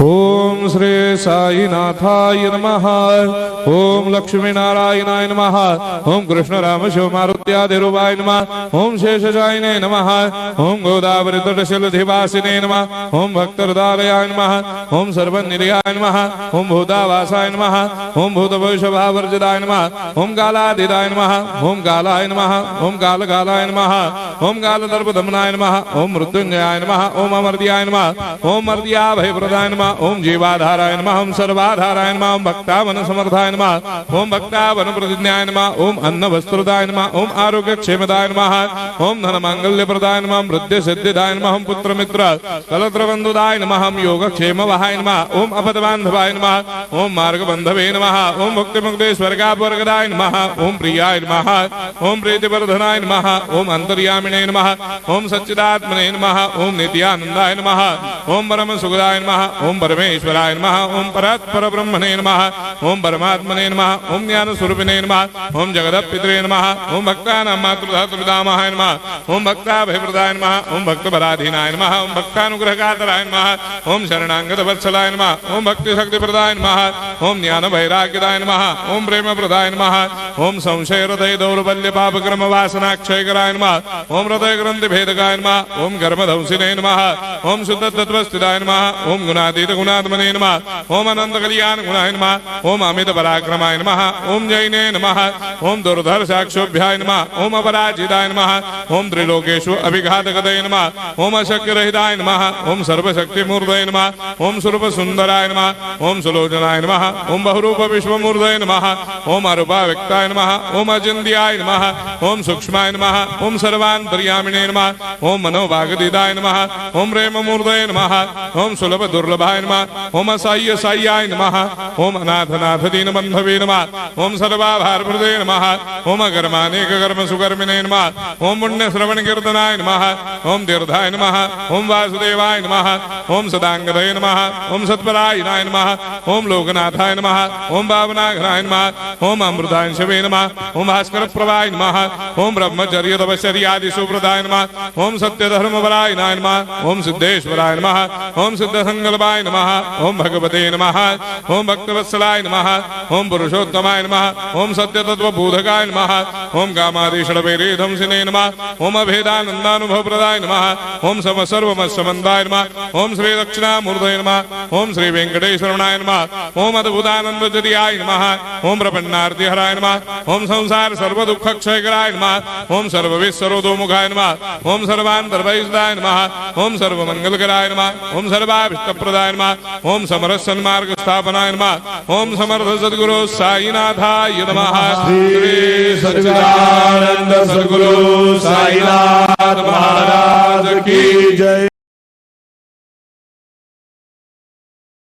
ओम श्री साईनाथाय नमः। ओम लक्ष्मी नारायणाय नमः। ओम कृष्ण राम शिव मारुत्यादिरूपाय नमः। ओम शेषशायिने नमः। ओम गोदावरी तटशिलधिवासिने नमः। ओम भक्तहृदयाय नमः। ओम सर्वनिलयाय नमः। ओम भूतावासाय नमः। ओम भूतभविष्यभावर्जिताय नमः। ओम कालातीताय नमः। ओम कालाय नमः। ओम कालकालाय नमः। ओम कालदर्पदमनाय नमः। ओम मृत्युंजयाय नमः। ओम अमर्त्याय नमः। ओम मर्त्याभयप्रदाय नमः। ओम जीवाधाराय नमः। ओम सर्वाधाराय नमः। ओम भक्तावन समर्थाय नमः। ओम भक्तावन प्रतिज्ञाय नमः। ओम अन्न वस्त्रदाय नमः। ओम आरोग्य क्षेमदाय नमः। ओम धन मांगल्य प्रदाय नमः। ओम वृद्धि सिद्धिदाय नमः। ओम पुत्र मित्र कलत्र बंधुदाय नमः। ओम योग क्षेम वहाय नमः। ओम अपद बांधवाय नमः। ओम मार्ग बंधवे नमः। ओम भक्ति मुक्ति स्वर्गापवर्गदाय नमः। ओम प्रियाय नमः। ओम प्रीतिवर्धनाय नमः। ओम अंतर्यामिने नमः। ओम सच्चिदात्मने नमः। ओम नित्यानंदाय नमः। ओम परम सुखदाय नमः। ओम परमेश्वराय नमः। ओम परात्पर ब्रह्मणे नमः। ओम परमात्मने नमः। ओम ज्ञान स्वरूपिणे नमः। ओम जगदपितरे नमः। ओम भक्तानां मातृधातृपितामहाय नमः। ओम भक्ताभयप्रदाय नमः। ओम भक्तपराधीनाय नमः। ओम भक्तानुग्रहकातराय नमः। ओम शरणागत वत्सलाय नमः। ओम भक्ति शक्ति प्रदाय नमः। ओम ज्ञान वैराग्यदाय नमः। ओम प्रेम प्रदाय नमः। ओम संशय हृदय दौर्बल्य पाप कर्म वासना क्षयकराय नमः। ओम हृदय ग्रंथि भेदकाय नमः। ओम कर्मधंसिने नमः। ओम शुद्ध तत्वस्थिताय नमः। ओम गुणातीत गुणात्मने नमः। ओम अनंत कल्याण गुणाय नमः। ओम अमित पराक्रमाय नमः। ओम जैने नमः। ओम दुर्धर्षाक्षोभ्याय नमः। ओम अपराजिताय नमः। ओम त्रिलोकेषु अभिघातगतये नमः। ओम अशक्यरहिताय नमः। ओम सर्वशक्तिमूर्तये नमः। ओम स्वरूप सुंदराय नमः। ओम सुलोचनाय नमः। ओम बहुरूप विश्वमूर्तये नमः। ओम अरूपाव्यक्ताय नमः। ओम अचिन्त्याय नमः। ओम सूक्ष्माय नमः। ओम सर्वान्तर्यामिने नमः। ओम मनोभागदिदाय नमः। ओम प्रेममूर्तये नमः। ओम सुलभ दुर्लभाय नमः। ओम असाह्य साह्याय नमः। ओम अनाथनाथ दीनबन्धवे नमः। ओम सर्वाभारप्रदे नमः। ओम अकर्मानेक कर्म सुकर्मिणे नमः। ओम पुण्य श्रवण कीर्तनाय नमः। ओम तीर्थाय नमः। ओम वासुदेवाय नमः। ओम सदांगदये नमः। ओम सत्परायणाय नमः। ओम लोकनाथाय नमः। ओम भावनाघनाय नमः। ओम अमृतांशवे नमः। ओम भास्कर प्रभाय नमः। ओम ब्रह्मचर्य तपश्चर्यादि सुप्रदाय नमः। ओम सत्य धर्मपरायणाय नमः। ओम सिद्धेश्वराय नमः। ओम सिद्ध संकल्पाय नमः। ओम भगवते नमः। ओम भक्तवत्सलाय नमः। ओम पुरुषोत्तमाय नमः। ओम सत्य तत्व बोधकाय नमः। ओम कामादिषडवेरेधंसिने नमः। ओम अभेदानंदानुभव प्रदाय नमः। ओम सम सर्वमस्समन्दाय नमः। ओम श्री दक्षिणामूर्तये नमः। ओम श्री वेंकटेश्वरनाय नमः। ओम अद्भुतानंदजदियाय नमः। ओम प्रपन्नार्ति हराय नमः। ओम संसार सर्व दुख क्षयकराय नमः। ओम सर्वविश्वरोधोमुखाय नमः। ओम सर्वान्तर्भयदाय नमः। ओम सर्वमंगलकराय नमः। ओम सर्वाभिष्टप्रदाय नमः। ओम समरस सन्मार्ग स्थापनाय नमः। ओम समर्थ सद्गुरु साईनाथाय नमः। श्री सच्चिदानंद सद्गुरु साईनाथ महाराज की जय।